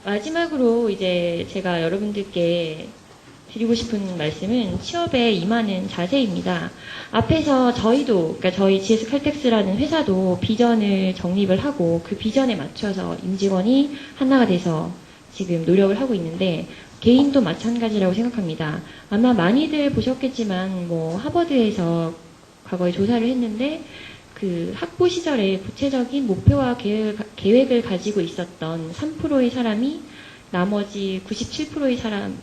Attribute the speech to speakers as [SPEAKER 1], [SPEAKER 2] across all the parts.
[SPEAKER 1] 마지막으로 이제 제가 여러분들께 드리고 싶은 말씀은 취업에 임하는 자세입니다. 앞에서 저희도, 그러니까 저희 GS 칼텍스라는 회사도 비전을 정립을 하고 그 비전에 맞춰서 임직원이 하나가 돼서 지금 노력을 하고 있는데 개인도 마찬가지라고 생각합니다. 아마 많이들 보셨겠지만 뭐 하버드에서 과거에 조사를 했는데 그 학부 시절에 구체적인 목표와 계획을 가지고 있었던 3%의 사람이 나머지 97%의 사람이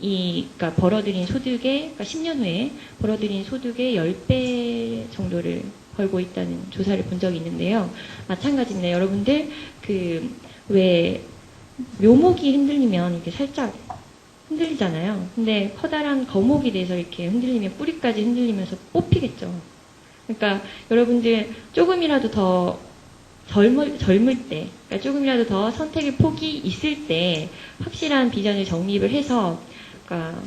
[SPEAKER 1] 그러니까 벌어들인 소득의 그러니까 10년 후에 벌어들인 소득의 10배 정도를 벌고 있다는 조사를 본 적이 있는데요. 마찬가지입니다. 여러분들 그 왜 묘목이 흔들리면 이렇게 살짝 흔들리잖아요. 근데 커다란 거목이 돼서 이렇게 흔들리면 뿌리까지 흔들리면서 뽑히겠죠. 그러니까 여러분들 조금이라도 더 젊을 때, 그러니까 조금이라도 더 선택의 폭이 있을 때 확실한 비전을 정립을 해서 그러니까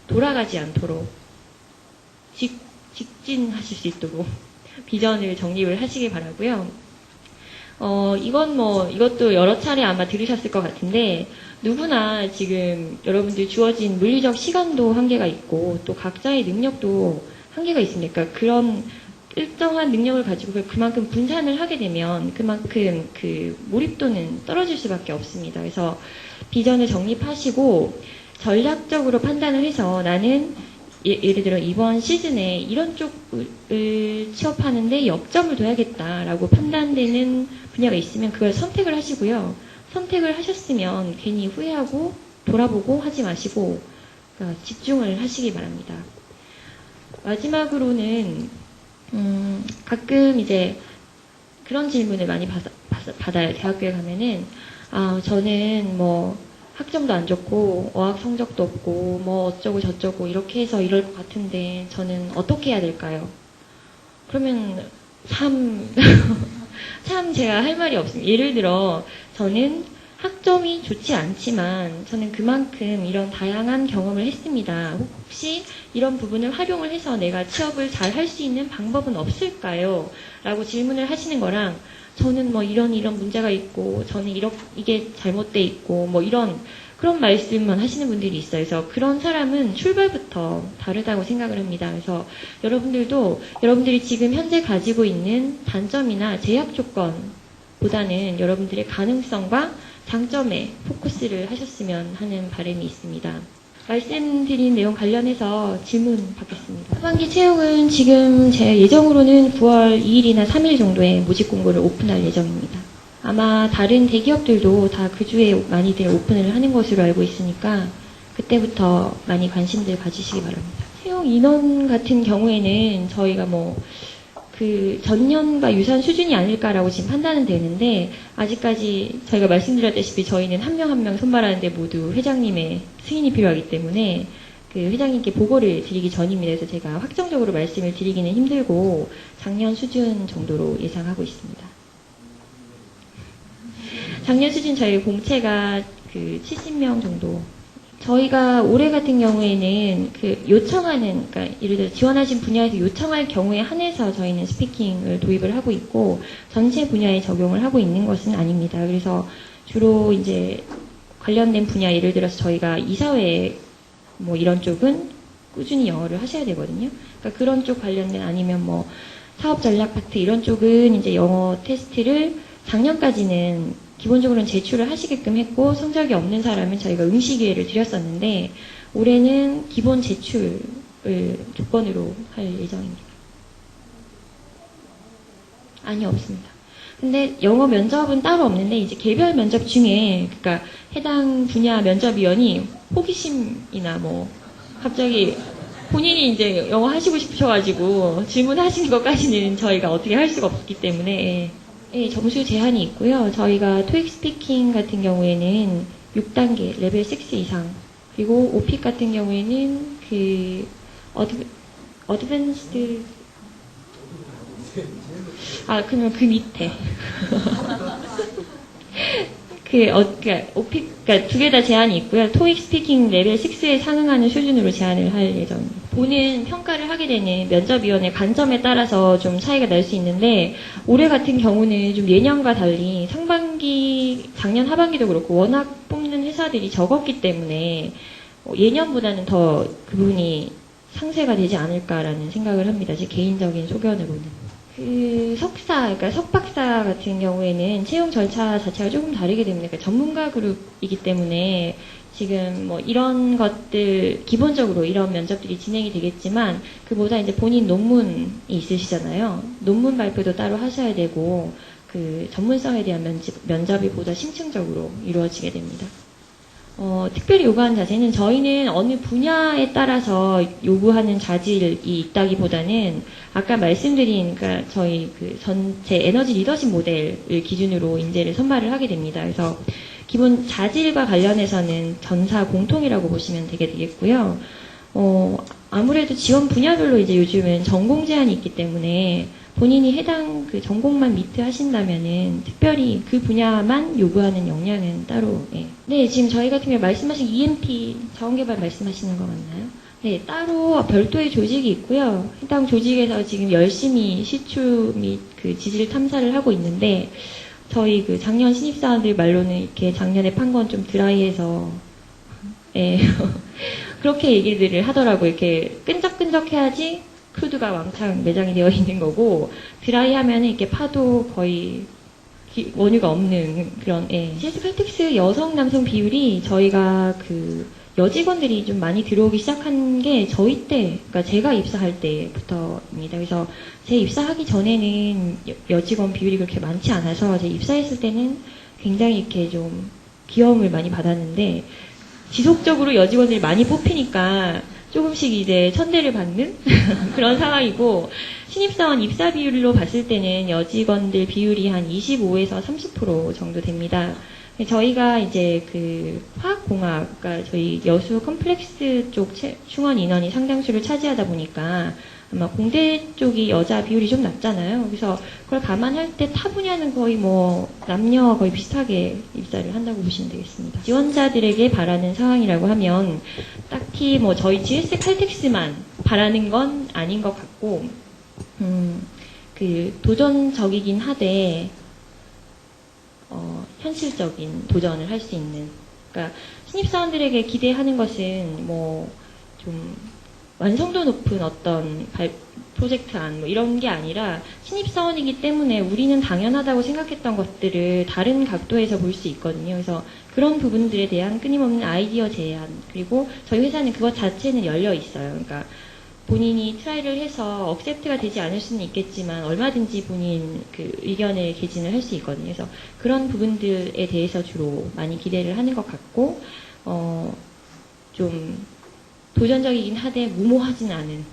[SPEAKER 1] 돌아가지 않도록 직진하실 수 있도록 비전을 정립을 하시기 바라고요. 이것도 여러 차례 아마 들으셨을 것 같은데, 누구나 지금 여러분들 주어진 물리적 시간도 한계가 있고, 또 각자의 능력도 한계가 있습니다. 그러니까 그런 일정한 능력을 가지고 그만큼 분산을 하게 되면 그만큼 그 몰입도는 떨어질 수밖에 없습니다. 그래서 비전을 정립하시고 전략적으로 판단을 해서 나는 예를 들어 이번 시즌에 이런 쪽을 취업하는데 역점을 둬야겠다라고 판단되는 분야가 있으면 그걸 선택을 하시고요. 선택을 하셨으면 괜히 후회하고 돌아보고 하지 마시고 그러니까 집중을 하시기 바랍니다. 마지막으로는 가끔 이제 그런 질문을 많이 받아요. 대학교에 가면은 저는 뭐 학점도 안 좋고 어학 성적도 없고 뭐 어쩌고 저쩌고 이렇게 해서 이럴 것 같은데 저는 어떻게 해야 될까요? 그러면 참 제가 할 말이 없습니다. 예를 들어 저는 학점이 좋지 않지만 저는 그만큼 이런 다양한 경험을 했습니다. 혹시 이런 부분을 활용을 해서 내가 취업을 잘 할 수 있는 방법은 없을까요? 라고 질문을 하시는 거랑 저는 뭐 이런 문제가 있고 저는 이게 잘못돼 있고 뭐 그런 말씀만 하시는 분들이 있어요. 그래서 그런 사람은 출발부터 다르다고 생각을 합니다. 그래서 여러분들이 지금 현재 가지고 있는 단점이나 제약 조건보다는 여러분들의 가능성과 장점에 포커스를 하셨으면 하는 바람이 있습니다. 말씀드린 내용 관련해서 질문 받겠습니다. 하반기 채용은 지금 제 예정으로는 9월 2일이나 3일 정도에 모집 공고를 오픈할 예정입니다. 아마 다른 대기업들도 다 그 주에 많이들 오픈을 하는 것으로 알고 있으니까 그때부터 많이 관심들 가지시기 바랍니다. 채용 인원 같은 경우에는 저희가 그 전년과 유사한 수준이 아닐까라고 지금 판단은 되는데 아직까지 저희가 말씀드렸다시피 저희는 한 명 한 명 선발하는데 모두 회장님의 승인이 필요하기 때문에 그 회장님께 보고를 드리기 전입니다. 그래서 제가 확정적으로 말씀을 드리기는 힘들고 작년 수준 정도로 예상하고 있습니다. 작년 수준 저희 공채가 그 70명 정도. 저희가 올해 같은 경우에는 그 그러니까 예를 들어 지원하신 분야에서 요청할 경우에 한해서 저희는 스피킹을 도입을 하고 있고 전체 분야에 적용을 하고 있는 것은 아닙니다. 그래서 주로 이제 관련된 분야 예를 들어서 저희가 이사회 뭐 이런 쪽은 꾸준히 영어를 하셔야 되거든요. 그러니까 그런 쪽 관련된 아니면 뭐 사업 전략 파트 이런 쪽은 이제 영어 테스트를 작년까지는 기본적으로는 제출을 하시게끔 했고 성적이 없는 사람은 저희가 응시 기회를 드렸었는데 올해는 기본 제출을 조건으로 할 예정입니다. 아니 없습니다. 근데 영어 면접은 따로 없는데 이제 개별 면접 중에 그러니까 해당 분야 면접위원이 호기심이나 뭐 갑자기 본인이 이제 영어 하시고 싶으셔가지고 질문하시는 것까지는 저희가 어떻게 할 수가 없기 때문에 네, 점수 제한이 있고요. 저희가 토익 스피킹 같은 경우에는 6단계, 레벨 6 이상, 그리고 오픽 같은 경우에는 그 어드밴스드 그러면 그 밑에 그러니까 오픽, 그러니까 두 개 다 제한이 있고요. 토익 스피킹 레벨 6에 상응하는 수준으로 제한을 할 예정입니다. 보는 평가를 하게 되는 면접위원회 관점에 따라서 좀 차이가 날 수 있는데 올해 같은 경우는 좀 예년과 달리 상반기, 작년 하반기도 그렇고 워낙 뽑는 회사들이 적었기 때문에 예년보다는 더 그 부분이 상쇄가 되지 않을까라는 생각을 합니다. 제 개인적인 소견으로는. 그 석사, 그러니까 석박사 같은 경우에는 채용 절차 자체가 조금 다르게 됩니다. 그러니까 전문가 그룹이기 때문에 지금 뭐 이런 것들, 기본적으로 이런 면접들이 진행이 되겠지만 그보다 이제 본인 논문이 있으시잖아요. 논문 발표도 따로 하셔야 되고 그 전문성에 대한 면접이 보다 심층적으로 이루어지게 됩니다. 특별히 요구하는 자세는 저희는 어느 분야에 따라서 요구하는 자질이 있다기보다는 아까 말씀드린 그러니까 저희 그 전체 에너지 리더십 모델을 기준으로 인재를 선발을 하게 됩니다. 그래서 기본 자질과 관련해서는 전사 공통이라고 보시면 되겠고요. 아무래도 지원 분야별로 이제 요즘은 전공 제한이 있기 때문에 본인이 해당 그 전공만 미트 하신다면은 특별히 그 분야만 요구하는 역량은 따로, 예. 네, 지금 저희 같은 경우에 말씀하신 EMP 자원개발 말씀하시는 거 맞나요? 네, 따로 별도의 조직이 있고요. 해당 조직에서 지금 열심히 시추 및 그 지질 탐사를 하고 있는데 저희 그 작년 신입사원들 말로는 이렇게 작년에 판 건 좀 드라이해서, 예. 그렇게 얘기들을 하더라고요. 이렇게 끈적끈적해야지 크루드가 왕창 매장이 되어 있는 거고, 드라이하면 이렇게 파도 거의 원유가 없는 그런, 예. CS 칼텍스 여성 남성 비율이 저희가 그 여직원들이 좀 많이 들어오기 시작한 게 저희 때, 그러니까 제가 입사할 때부터입니다. 그래서 제 입사하기 전에는 여직원 비율이 그렇게 많지 않아서 제 입사했을 때는 굉장히 이렇게 좀 귀여움을 많이 받았는데 지속적으로 여직원들이 많이 뽑히니까 조금씩 이제 천대를 받는 그런 상황이고 신입사원 입사 비율로 봤을 때는 여직원들 비율이 한 25에서 30% 정도 됩니다. 저희가 이제 그 화학공학, 그러니까 저희 여수 컴플렉스 쪽 충원 인원이 상당수를 차지하다 보니까 아마 공대 쪽이 여자 비율이 좀 낮잖아요. 그래서 그걸 감안할 때 타 분야는 거의 뭐 남녀 거의 비슷하게 입사를 한다고 보시면 되겠습니다. 지원자들에게 바라는 상황이라고 하면 딱히 뭐 저희 GS 칼텍스만 바라는 건 아닌 것 같고 그 도전적이긴 하되 현실적인 도전을 할 수 있는. 그러니까 신입사원들에게 기대하는 것은 뭐 좀 완성도 높은 어떤 프로젝트안 뭐 이런 게 아니라 신입사원이기 때문에 우리는 당연하다고 생각했던 것들을 다른 각도에서 볼 수 있거든요. 그래서 그런 부분들에 대한 끊임없는 아이디어 제안, 그리고 저희 회사는 그것 자체는 열려 있어요. 그러니까 본인이 트라이를 해서 억셉트가 되지 않을 수는 있겠지만 얼마든지 본인 그 의견을 개진을 할 수 있거든요. 그래서 그런 부분들에 대해서 주로 많이 기대를 하는 것 같고 좀 도전적이긴 하되 무모하진 않은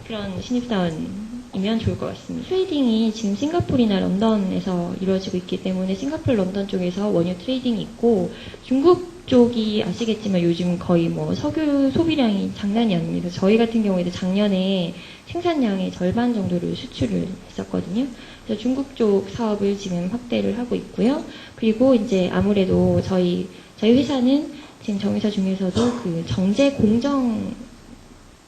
[SPEAKER 1] 그런 신입사원이면 좋을 것 같습니다. 트레이딩이 지금 싱가포르나 런던에서 이루어지고 있기 때문에 싱가포르, 런던 쪽에서 원유 트레이딩이 있고 중국 쪽이 아시겠지만 요즘 거의 뭐 석유 소비량이 장난이 아닙니다. 저희 같은 경우에도 작년에 생산량의 절반 정도를 수출을 했었거든요. 그래서 중국 쪽 사업을 지금 확대를 하고 있고요. 그리고 이제 아무래도 저희 회사는 지금 정유사 중에서도 그 정제 공정,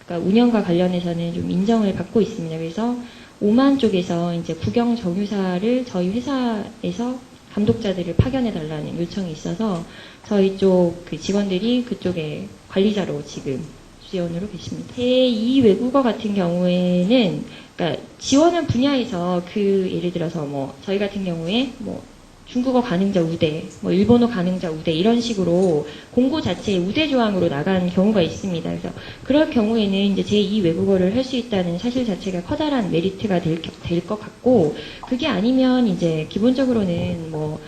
[SPEAKER 1] 그러니까 운영과 관련해서는 좀 인정을 받고 있습니다. 그래서 오만 쪽에서 이제 국영 정유사를 저희 회사에서 감독자들을 파견해 달라는 요청이 있어서 저희 쪽 그 직원들이 그쪽에 관리자로 지금 지원으로 계십니다. 제2 외국어 같은 경우에는 그러니까 지원한 분야에서 그 예를 들어서 뭐 저희 같은 경우에 뭐 중국어 가능자 우대, 뭐 일본어 가능자 우대 이런 식으로 공고 자체에 우대 조항으로 나간 경우가 있습니다. 그래서 그럴 경우에는 이제 제2 외국어를 할 수 있다는 사실 자체가 커다란 메리트가 될 것 같고 그게 아니면 이제 기본적으로는 뭐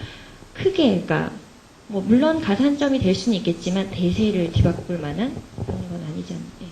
[SPEAKER 1] 크게 그러니까 뭐 물론 가산점이 될 수는 있겠지만 대세를 뒤바꿀 만한 그런 건 아니지 않나요?